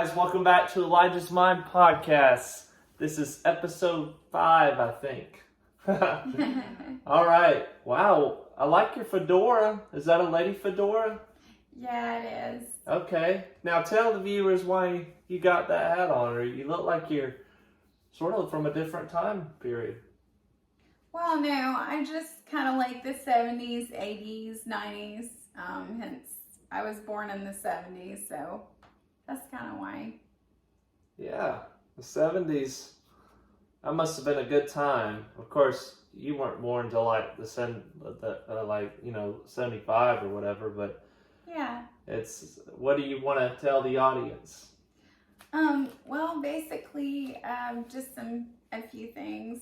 Guys, welcome back to Elijah's Mind podcast. This is episode 5, I think. All right. Wow. I like your fedora. Is that a lady fedora? Yeah, it is. Okay. Now tell the viewers why you got that hat on, or you look like you're sort of from a different time period. Well, no, I just kind of like the 70s, 80s, 90s. Hence, I was born in the 70s, so that's kind of why. Yeah, the 70s. That must have been a good time. Of course, you weren't born until like the 75 or whatever, but yeah. It's what do you want to tell the audience? Well, basically, just a few things.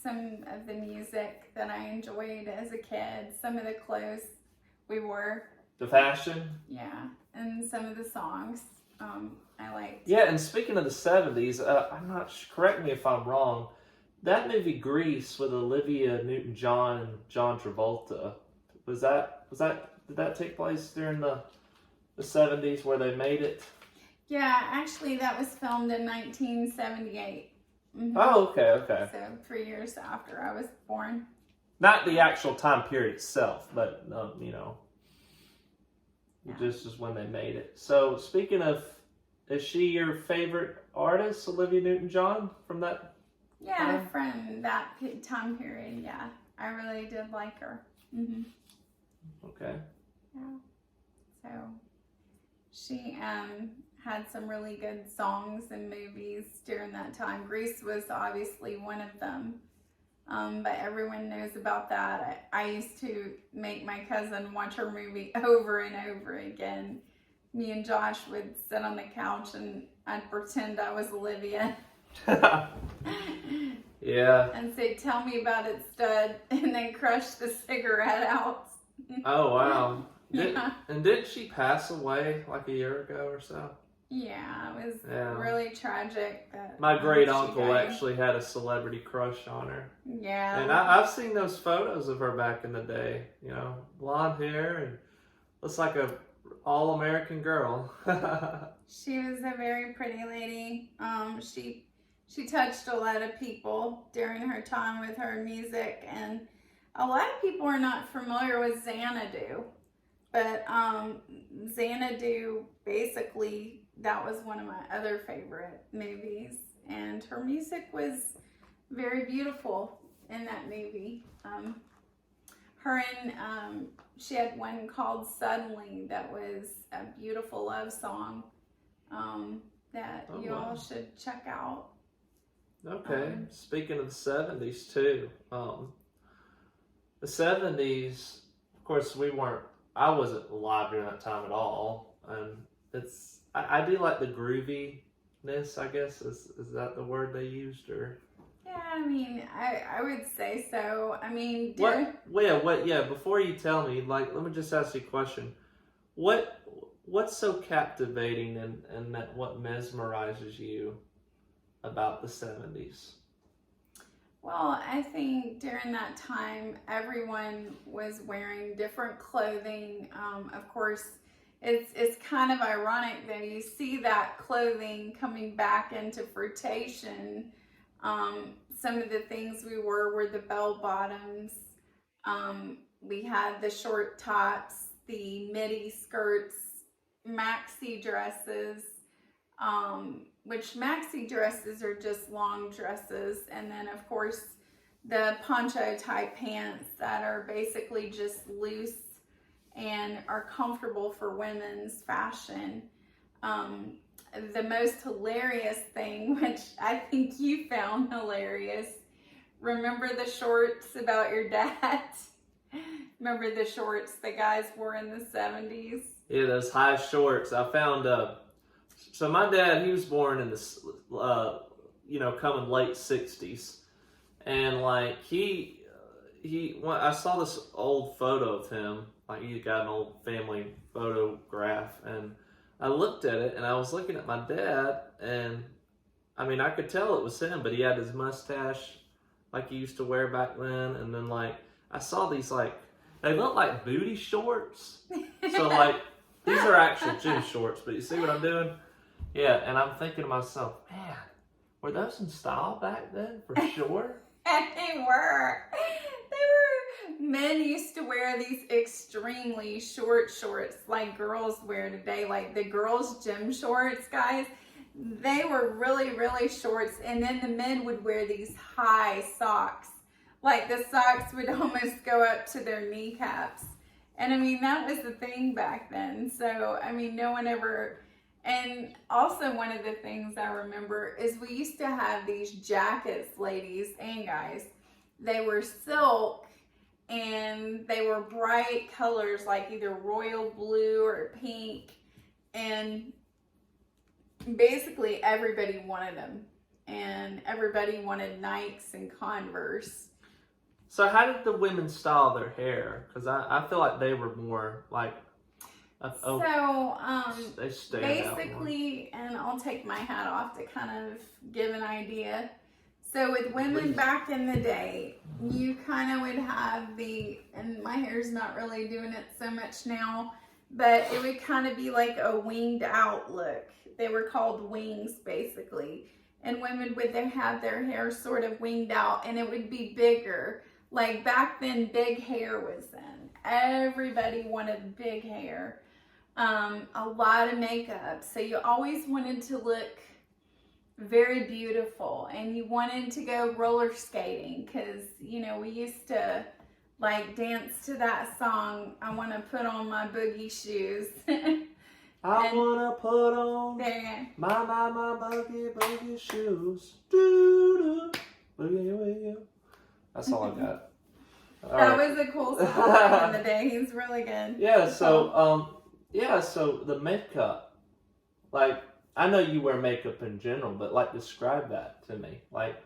Some of the music that I enjoyed as a kid, some of the clothes we wore. The fashion? Yeah, and some of the songs I liked. Yeah, and speaking of the 70s, I'm not correct me if I'm wrong. That movie Grease with Olivia Newton-John and John Travolta, did that take place during the 70s where they made it? Yeah, actually that was filmed in 1978. Mm-hmm. Oh, okay. So 3 years after I was born. Not the actual time period itself, but just when they made it. So speaking of, is she your favorite artist, Olivia Newton-John, from that? Yeah, from that time period. Yeah, I really did like her. Mm-hmm. Okay. Yeah. So she had some really good songs and movies during that time. Grease was obviously one of them. But everyone knows about that. I used to make my cousin watch her movie over and over again. Me and Josh would sit on the couch and I'd pretend I was Olivia. Yeah. And say, "Tell me about it, stud," and then crush the cigarette out. Oh, wow. Yeah. And didn't she pass away like a year ago or so? Yeah, it was really tragic. That my great uncle actually had a celebrity crush on her. Yeah. And I've seen those photos of her back in the day. Blonde hair and looks like a all-American girl. She was a very pretty lady. She touched a lot of people during her time with her music, and a lot of people are not familiar with Xanadu. But Xanadu, basically, that was one of my other favorite movies. And her music was very beautiful in that movie. She had one called Suddenly that was a beautiful love song that all should check out. Okay, speaking of the 70s too. The 70s, of course, I wasn't alive during that time at all, and I do like the grooviness, I guess. Is that the word they used, or? Yeah, I mean, I would say so. I mean, before you tell me, let me just ask you a question. What's so captivating and that what mesmerizes you about the 70s? Well, I think during that time, everyone was wearing different clothing. Of course, it's kind of ironic that you see that clothing coming back into fruition. Some of the things we wore were the bell bottoms. We had the short tops, the midi skirts, maxi dresses, which maxi dresses are just long dresses, and then of course the poncho type pants that are basically just loose and are comfortable for women's fashion. The most hilarious thing, which I think you found hilarious, remember the shorts about your dad? Remember the shorts the guys wore in the 70s? Yeah, those high shorts. I found so my dad, he was born in the coming late 60s, and like I saw this old photo of him, like he got an old family photograph, and I looked at it, and I was looking at my dad, and I mean, I could tell it was him, but he had his mustache like he used to wear back then, and then like I saw these they look like booty shorts. So like these are actual gym shorts, but you see what I'm doing? Yeah, and I'm thinking to myself, man, were those in style back then for sure? And they were. Men used to wear these extremely short shorts like girls wear today, like the girls' gym shorts, guys. They were really, really shorts. And then the men would wear these high socks. Like the socks would almost go up to their kneecaps. And I mean, that was the thing back then. So, I mean, no one ever. And also, one of the things I remember is we used to have these jackets, ladies and guys. They were silk and they were bright colors like either royal blue or pink. And basically, everybody wanted them. And everybody wanted Nikes and Converse. So how did the women style their hair? Because I feel like they were more like, they stand out more. Basically, and I'll take my hat off to kind of give an idea. So with women back in the day, you kind of would have and my hair's not really doing it so much now, but it would kind of be like a winged out look. They were called wings, basically. And women would have their hair sort of winged out, and it would be bigger. Like back then, big hair was in. Everybody wanted big hair. A lot of makeup. So you always wanted to look very beautiful, and you wanted to go roller skating because, you know, we used to like dance to that song, I want to put on my boogie shoes. I want to put on my boogie shoes. Doo-doo. Boogie. That's all I got. That was a cool song back in the day. He's really good. Yeah, so the makeup, like, I know you wear makeup in general, but like describe that to me. Like,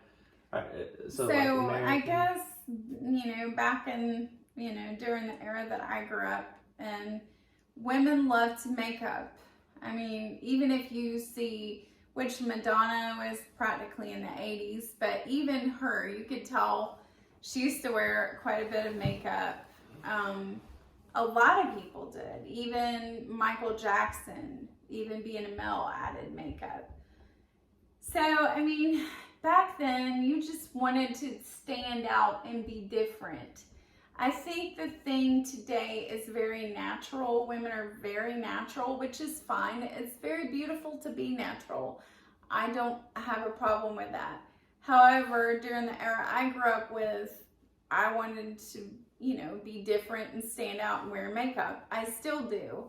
so like I guess, you know, back in, you know, during the era that I grew up, and women loved makeup. I mean, even if you see, which Madonna was practically in the 80s, but even her, you could tell she used to wear quite a bit of makeup. A lot of people did. Even Michael Jackson, even being a male, added makeup. So, I mean, back then, you just wanted to stand out and be different. I think the thing today is very natural. Women are very natural, which is fine. It's very beautiful to be natural. I don't have a problem with that. However, during the era I grew up with, I wanted to, you know, be different and stand out and wear makeup. I still do.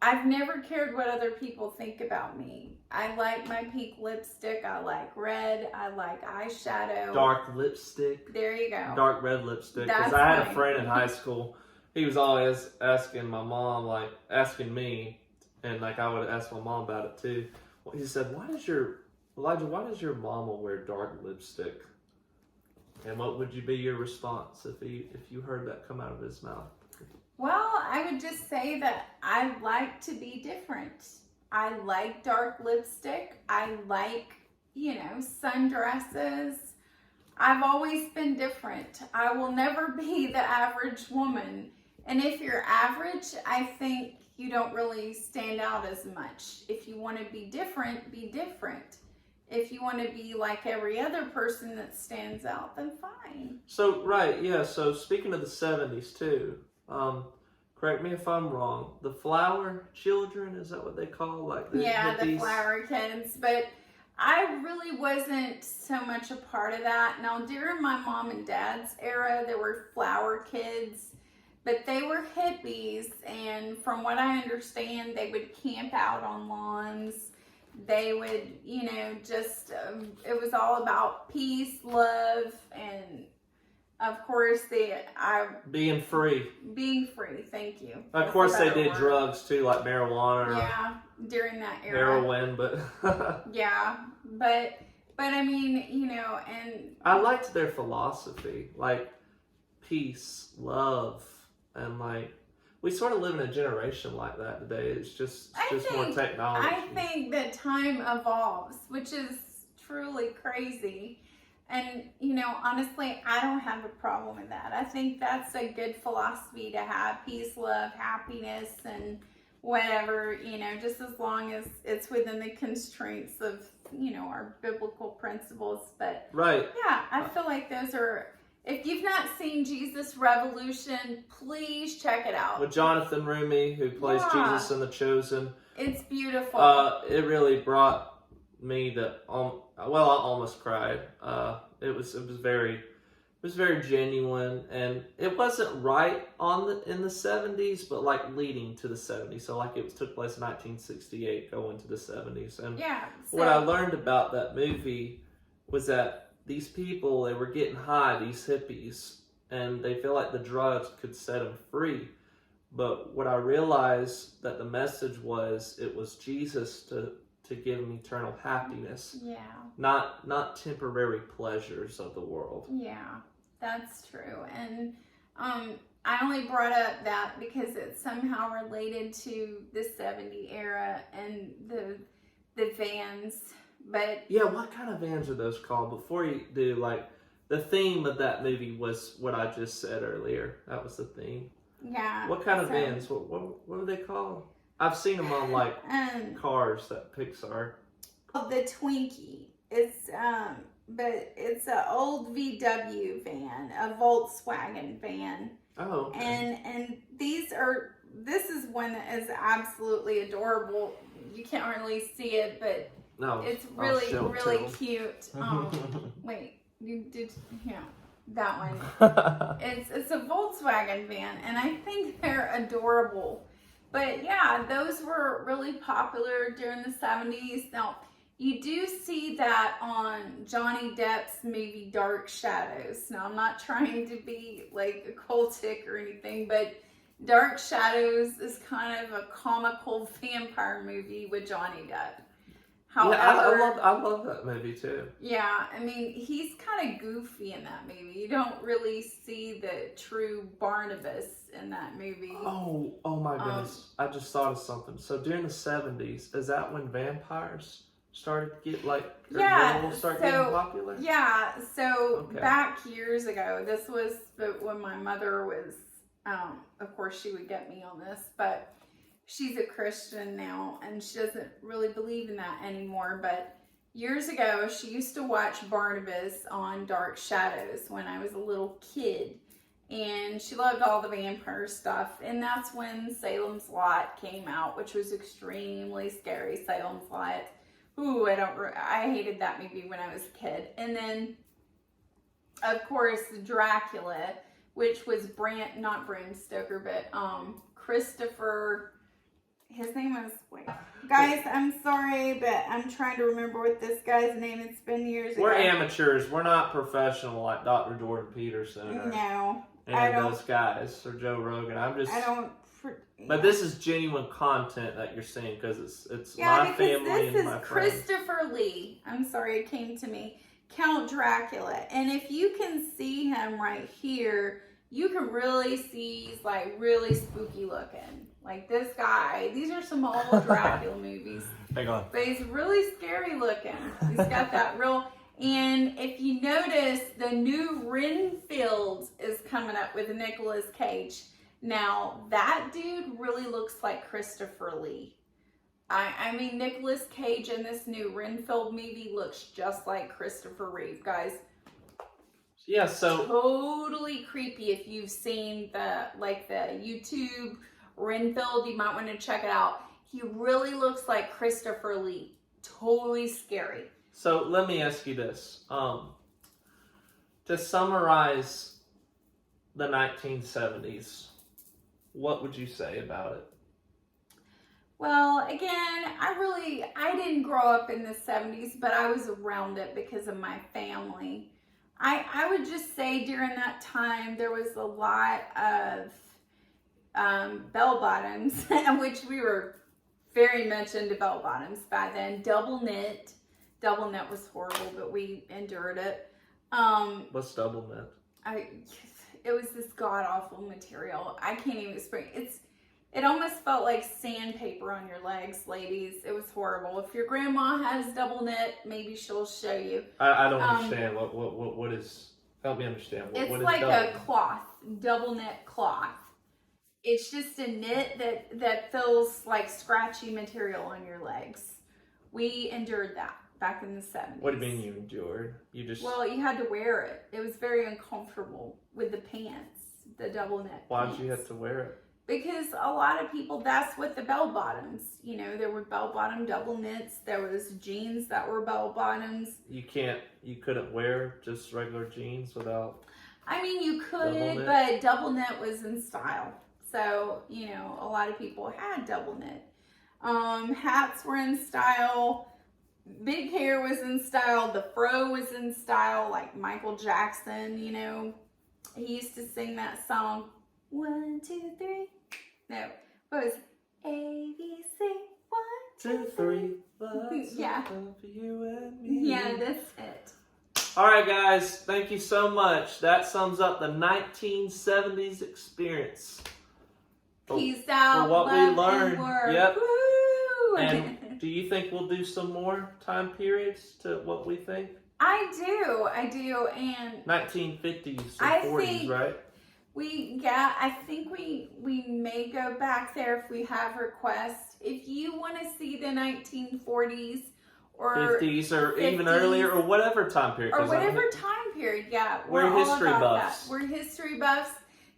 I've never cared what other people think about me. I like my pink lipstick. I like red. I like eyeshadow. Dark lipstick. There you go. Dark red lipstick. Because I had a friend in high school. He was always asking my mom, like, asking me, and like I would ask my mom about it too. He said, Elijah, why does your mama wear dark lipstick? And what would be your response if you heard that come out of his mouth? Well, I would just say that I like to be different. I like dark lipstick. I like, you know, sundresses. I've always been different. I will never be the average woman. And if you're average, I think you don't really stand out as much. If you want to be different, be different. If you want to be like every other person that stands out, then fine. So, right, yeah. So, speaking of the 70s too, correct me if I'm wrong, the flower children, is that what they call, like the hippies? The flower kids. But I really wasn't so much a part of that. Now, during my mom and dad's era, there were flower kids, but they were hippies. And from what I understand, they would camp out on lawns. They would, you know, just, it was all about peace, love, and of course, being free. Being free, thank you. Of course, they did drugs too, like marijuana. Yeah, during that era. Heroin, but. Yeah, but I mean, you know, and. I liked their philosophy, like peace, love, and like. We sort of live in a generation like that today. It's just more technology. I think that time evolves, which is truly crazy. And, you know, honestly, I don't have a problem with that. I think that's a good philosophy to have: peace, love, happiness, and whatever, just as long as it's within the constraints of, our biblical principles. But Right. yeah, I feel like those are, if you've not seen Jesus Revolution, please check it out. With Jonathan Rumi, who plays Jesus in The Chosen. It's beautiful. It really brought me to, well, I almost cried. It was very genuine, and it wasn't right in the 70s, but like leading to the 70s. So like it took place in 1968, going to the 70s. And what I learned about that movie was that these people, they were getting high, these hippies, and they feel like the drugs could set them free. But what I realized that the message was, it was Jesus to give them eternal happiness. Yeah. Not temporary pleasures of the world. Yeah, that's true. And I only brought up that because it's somehow related to the 70 era and the vans. But yeah, what kind of vans are those called? Before you do, like, the theme of that movie was what I just said earlier. That was the theme. Yeah. What kind of vans? What are they called? I've seen them on like cars that Pixar. The Twinkie. It's but it's an old VW van, a Volkswagen van. Oh. Okay. And this is one that is absolutely adorable. You can't really see it, but no, it's really cute. Wait, that one. It's a Volkswagen van, and I think they're adorable. But yeah, those were really popular during the 70s. Now, you do see that on Johnny Depp's movie Dark Shadows. Now, I'm not trying to be like a cultic or anything, but Dark Shadows is kind of a comical vampire movie with Johnny Depp. However, yeah, I love that movie too. Yeah, I mean, he's kind of goofy in that movie. You don't really see the true Barnabas in that movie. Oh my goodness. I just thought of something. So during the 70s, is that when vampires started to get getting popular? Yeah, so back years ago, this was when my mother was, of course she would get me on this, but she's a Christian now, and she doesn't really believe in that anymore. But years ago, she used to watch Barnabas on Dark Shadows when I was a little kid. And she loved all the vampire stuff. And that's when Salem's Lot came out, which was extremely scary. Salem's Lot. Ooh, I hated that movie when I was a kid. And then, of course, Dracula, which was not Bram Stoker, but Christopher... His name was, guys, I'm sorry, but I'm trying to remember what this guy's name, it's been years ago. We're amateurs. We're not professional like Dr. Jordan Peterson or any of those guys, or Joe Rogan. But this is genuine content that you're seeing, because it's my family and my friends. This is Christopher Lee. I'm sorry, it came to me. Count Dracula. And if you can see him right here, you can really see he's like really spooky looking. Like this guy. These are some old Dracula movies. Hang on. But he's really scary looking. He's got that real... And if you notice, the new Renfield is coming up with Nicolas Cage. Now, that dude really looks like Christopher Lee. I mean, Nicolas Cage in this new Renfield movie looks just like Christopher Reeve, guys. Yeah, so... Totally creepy. If you've seen the YouTube Renfield, you might want to check it out. He really looks like Christopher Lee. Totally scary. So let me ask you this. To summarize the 1970s, what would you say about it? Well, again, I didn't grow up in the 70s, but I was around it because of my family. I would just say during that time, there was a lot of bell bottoms, which we were very much into bell bottoms by then. Double knit was horrible, but we endured it. What's double knit? It was this god awful material. I can't even explain. It almost felt like sandpaper on your legs, ladies. It was horrible. If your grandma has double knit, maybe she'll show you. I don't understand. What is? Help me understand. It's what is like double? a cloth, double knit cloth. it's just a knit that feels like scratchy material on your legs. We endured that back in the 70s. What do you mean you endured? You just... Well, you had to wear it. It was very uncomfortable with the pants, the double knit Why pants. did you have to wear it? Because a lot of people, that's what the bell bottoms, you know, there were bell bottom double knits. There was jeans that were bell bottoms. You couldn't wear just regular jeans without... I mean, you could, but double knit was in style. So, you know, a lot of people had double knit. Hats were in style. Big hair was in style. The fro was in style, like Michael Jackson, you know. He used to sing that song, 1, 2, 3. No, what was A, B, C, 1, 2, 3. Yeah. You and me. Yeah, that's it. All right, guys. Thank you so much. That sums up the 1970s experience. Peace out. For what we learned. And work. Yep. Woo! And do you think we'll do some more time periods to what we think? I do. And 1950s I or 40s, think right? I think we may go back there if we have requests. If you want to see the 1940s or 50s or 50s, even earlier or whatever time period. or whatever time period, yeah, we're all history about buffs. that. We're history buffs.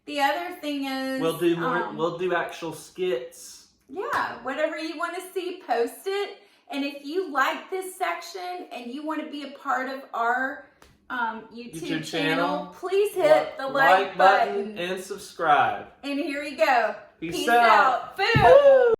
The other thing is We'll do more. We'll do actual skits. Yeah, whatever you want to see, post it. And if you like this section and you want to be a part of our YouTube channel, please hit the like button and subscribe. And here we go. Peace Peace out. out. Boom.